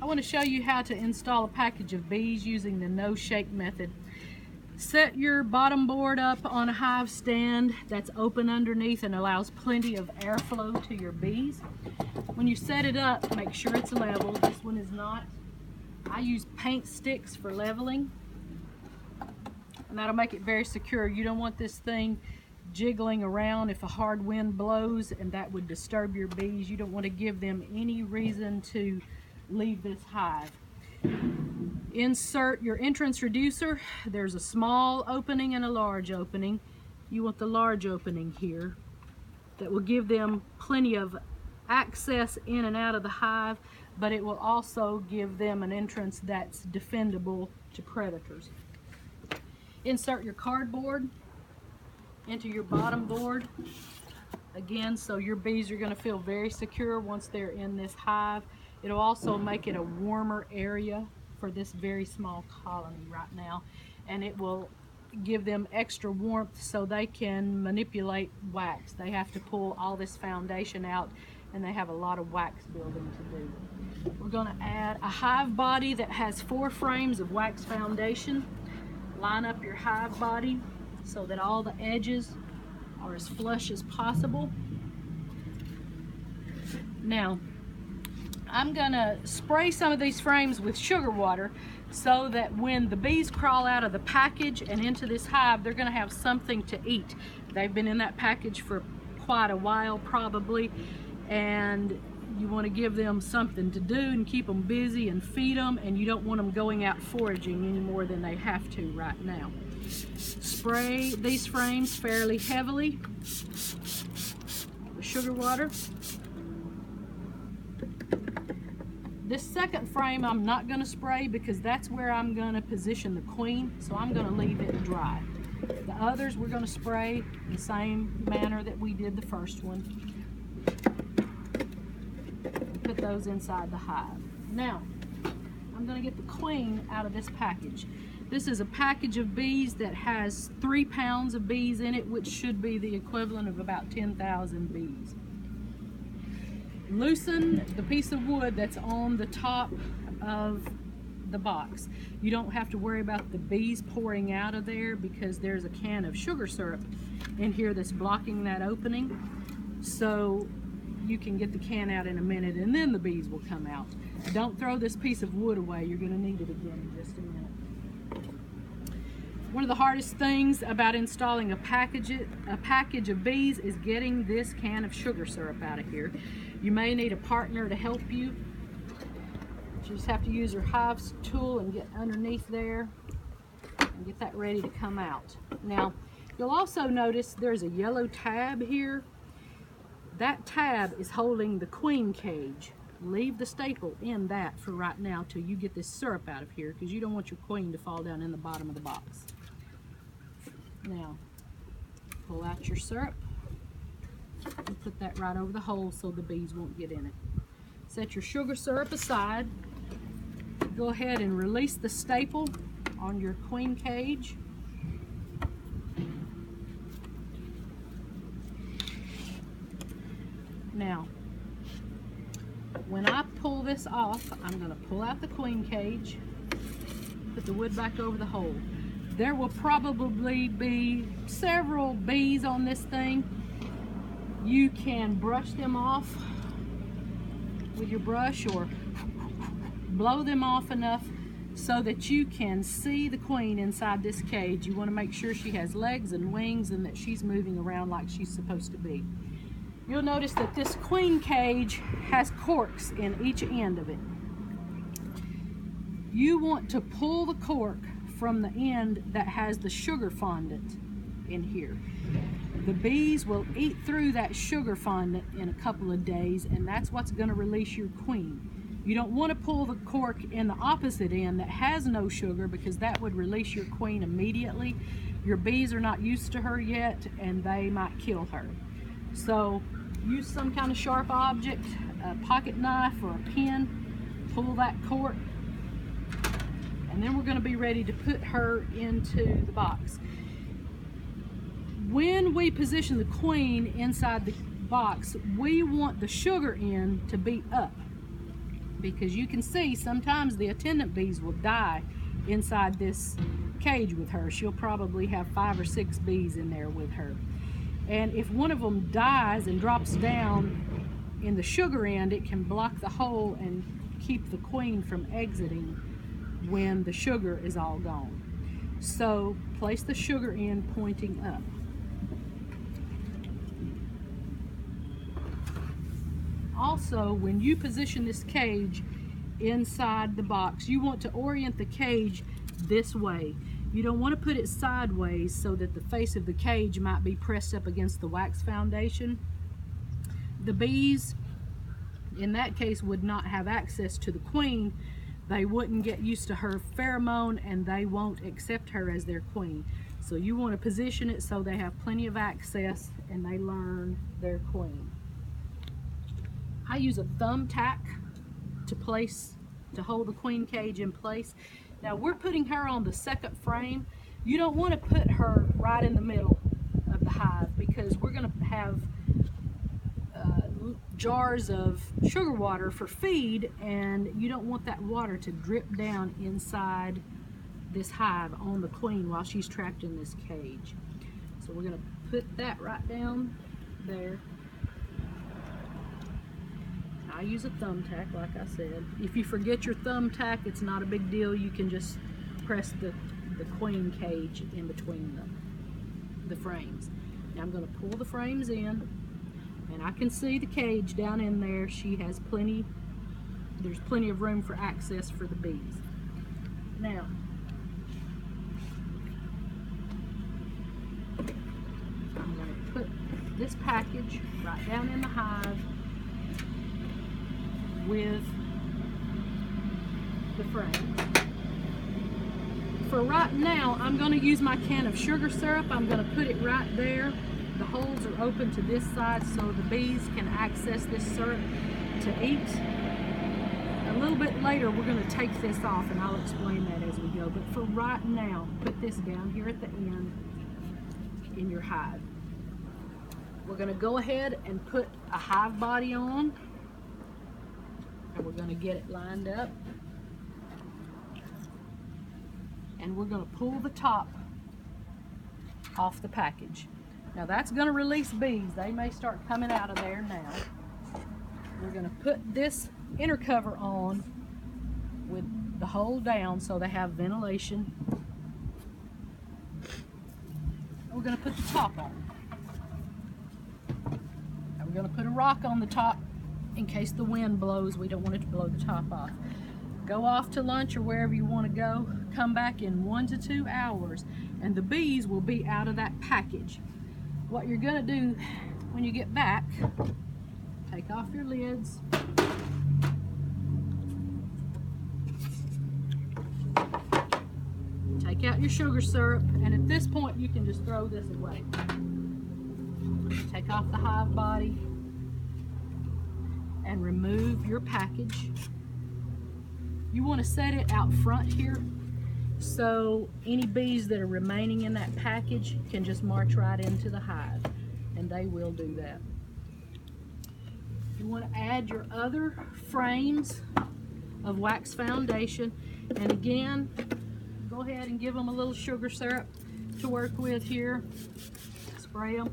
I want to show you how to install a package of bees using the no shake method. Set your bottom board up on a hive stand that's open underneath and allows plenty of airflow to your bees. When you set it up, make sure it's level. This one is not. I use paint sticks for leveling, and that'll make it very secure. You don't want this thing jiggling around if a hard wind blows, and that would disturb your bees. You don't want to give them any reason to leave this hive. Insert your entrance reducer. There's a small opening and a large opening. You want the large opening here. That will give them plenty of access in and out of the hive, but it will also give them an entrance that's defendable to predators. Insert your cardboard into your bottom board again, so your bees are going to feel very secure once they're in this hive. It'll also make it a warmer area for this very small colony right now, and it will give them extra warmth so they can manipulate wax. They have to pull all this foundation out, and they have a lot of wax building to do. We're going to add a hive body that has 4 frames of wax foundation. Line up your hive body so that all the edges are as flush as possible. Now, I'm gonna spray some of these frames with sugar water so that when the bees crawl out of the package and into this hive, they're gonna have something to eat. They've been in that package for quite a while probably, and you want to give them something to do and keep them busy and feed them, and you don't want them going out foraging any more than they have to right now. Spray these frames fairly heavily with sugar water. This second frame I'm not going to spray because that's where I'm going to position the queen, so I'm going to leave it dry. The others we're going to spray the same manner that we did the first one. Put those inside the hive. Now, I'm going to get the queen out of this package. This is a package of bees that has 3 pounds of bees in it, which should be the equivalent of about 10,000 bees. Loosen the piece of wood that's on the top of the box. You don't have to worry about the bees pouring out of there because there's a can of sugar syrup in here that's blocking that opening. So you can get the can out in a minute and then the bees will come out. Don't throw this piece of wood away. You're going to need it again in just a minute. One of the hardest things about installing a package of bees is getting this can of sugar syrup out of here. You may need a partner to help you. You just have to use your hive tool and get underneath there and get that ready to come out. Now, you'll also notice there's a yellow tab here. That tab is holding the queen cage. Leave the staple in that for right now till you get this syrup out of here, because you don't want your queen to fall down in the bottom of the box. Now, pull out your syrup and put that right over the hole so the bees won't get in it. Set your sugar syrup aside. Go ahead and release the staple on your queen cage. Now, when I pull this off, I'm going to pull out the queen cage, put the wood back over the hole. There will probably be several bees on this thing. You can brush them off with your brush or blow them off enough so that you can see the queen inside this cage. You want to make sure she has legs and wings and that she's moving around like she's supposed to be. You'll notice that this queen cage has corks in each end of it. You want to pull the cork from the end that has the sugar fondant in here. The bees will eat through that sugar fondant in a couple of days, and that's what's going to release your queen. You don't want to pull the cork in the opposite end that has no sugar, because that would release your queen immediately. Your bees are not used to her yet, and they might kill her. So use some kind of sharp object, a pocket knife or a pin, pull that cork, and then we're going to be ready to put her into the box. When we position the queen inside the box, we want the sugar end to be up. because you can see sometimes the attendant bees will die inside this cage with her. She'll probably have 5 or 6 bees in there with her. And if one of them dies and drops down in the sugar end, it can block the hole and keep the queen from exiting when the sugar is all gone. So place the sugar end pointing up. Also, when you position this cage inside the box, you want to orient the cage this way. You don't want to put it sideways so that the face of the cage might be pressed up against the wax foundation. The bees, in that case, would not have access to the queen. They wouldn't get used to her pheromone and they won't accept her as their queen. So you want to position it so they have plenty of access and they learn their queen. I use a thumbtack to hold the queen cage in place. Now we're putting her on the second frame. You don't want to put her right in the middle of the hive because we're going to have jars of sugar water for feed, and you don't want that water to drip down inside this hive on the queen while she's trapped in this cage. So we're going to put that right down there. I use a thumbtack, like I said. If you forget your thumbtack, it's not a big deal. You can just press the queen cage in between the frames. Now I'm going to pull the frames in, and I can see the cage down in there. She has there's plenty of room for access for the bees. Now, I'm going to put this package right down in the hive with the frame. For right now, I'm going to use my can of sugar syrup. I'm going to put it right there. The holes are open to this side so the bees can access this syrup to eat. A little bit later, we're going to take this off and I'll explain that as we go. But for right now, put this down here at the end in your hive. We're going to go ahead and put a hive body on. And we're going to get it lined up, and we're going to pull the top off the package. Now that's going to release bees. They may start coming out of there now. We're going to put this inner cover on with the hole down so they have ventilation. We're going to put the top on. And we're going to put a rock on the top in case the wind blows. We don't want it to blow the top off. Go off to lunch or wherever you want to go. Come back in 1 to 2 hours and the bees will be out of that package. What you're going to do when you get back, take off your lids. Take out your sugar syrup, and at this point you can just throw this away. Take off the hive body and remove your package. You want to set it out front here so any bees that are remaining in that package can just march right into the hive, and they will do that. You want to add your other frames of wax foundation, and again, go ahead and give them a little sugar syrup to work with here. Spray them.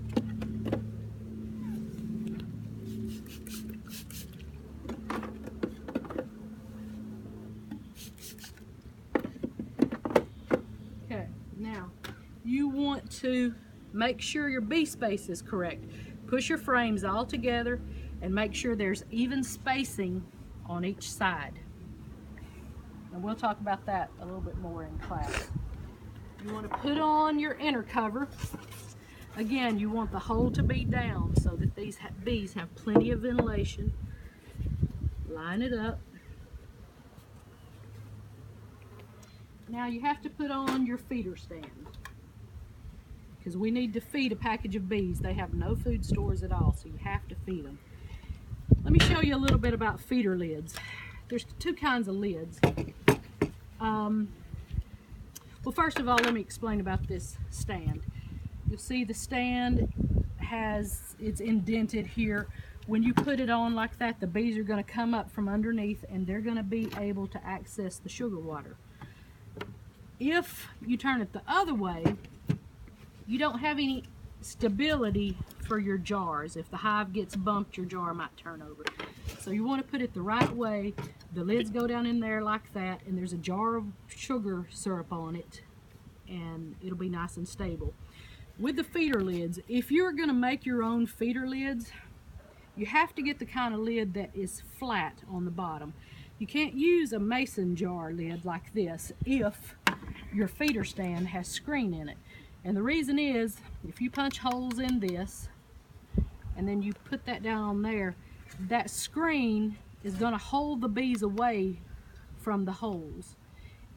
You want to make sure your bee space is correct. Push your frames all together and make sure there's even spacing on each side. And we'll talk about that a little bit more in class. You want to put on your inner cover. Again, you want the hole to be down so that these bees have plenty of ventilation. Line it up. Now you have to put on your feeder stand, because we need to feed a package of bees. They have no food stores at all, so you have to feed them. Let me show you a little bit about feeder lids. There's 2 kinds of lids. Well, first of all, let me explain about this stand. You'll see the stand it's indented here when you put it on like that, the bees are going to come up from underneath and they're going to be able to access the sugar water. If you turn it the other way, you don't have any stability for your jars. If the hive gets bumped, your jar might turn over. So you want to put it the right way. The lids go down in there like that, and there's a jar of sugar syrup on it, and it'll be nice and stable. With the feeder lids, if you're going to make your own feeder lids, you have to get the kind of lid that is flat on the bottom. You can't use a mason jar lid like this if your feeder stand has screen in it. And the reason is, if you punch holes in this and then you put that down on there, that screen is going to hold the bees away from the holes.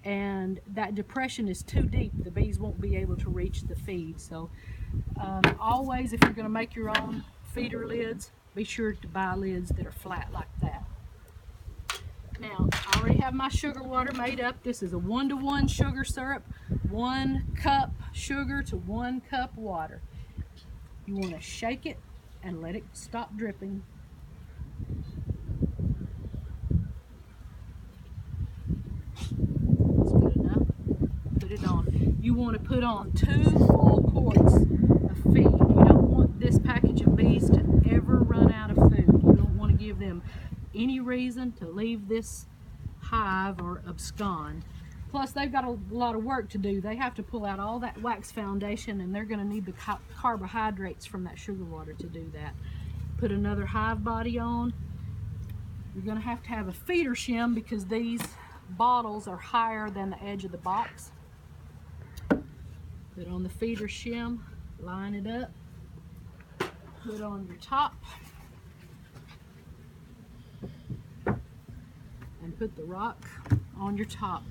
And that depression is too deep. The bees won't be able to reach the feed. So always, if you're going to make your own feeder lids, be sure to buy lids that are flat like that. Now, I already have my sugar water made up. This is a 1-to-1 sugar syrup, 1 cup sugar to 1 cup water. You want to shake it and let it stop dripping. That's good enough. Put it on. You want to put on 2 full quarts of feed. You don't want this package of bees to ever run out of food. You don't want to give them any reason to leave this hive or abscond. Plus, they've got a lot of work to do. They have to pull out all that wax foundation, and they're going to need the carbohydrates from that sugar water to do that. Put another hive body on. You're going to have a feeder shim because these bottles are higher than the edge of the box. Put on the feeder shim, line it up, put on your top, and put the rock on your top.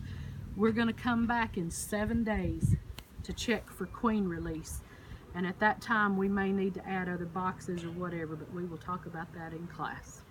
We're going to come back in 7 days to check for queen release, and at that time we may need to add other boxes or whatever, but we will talk about that in class.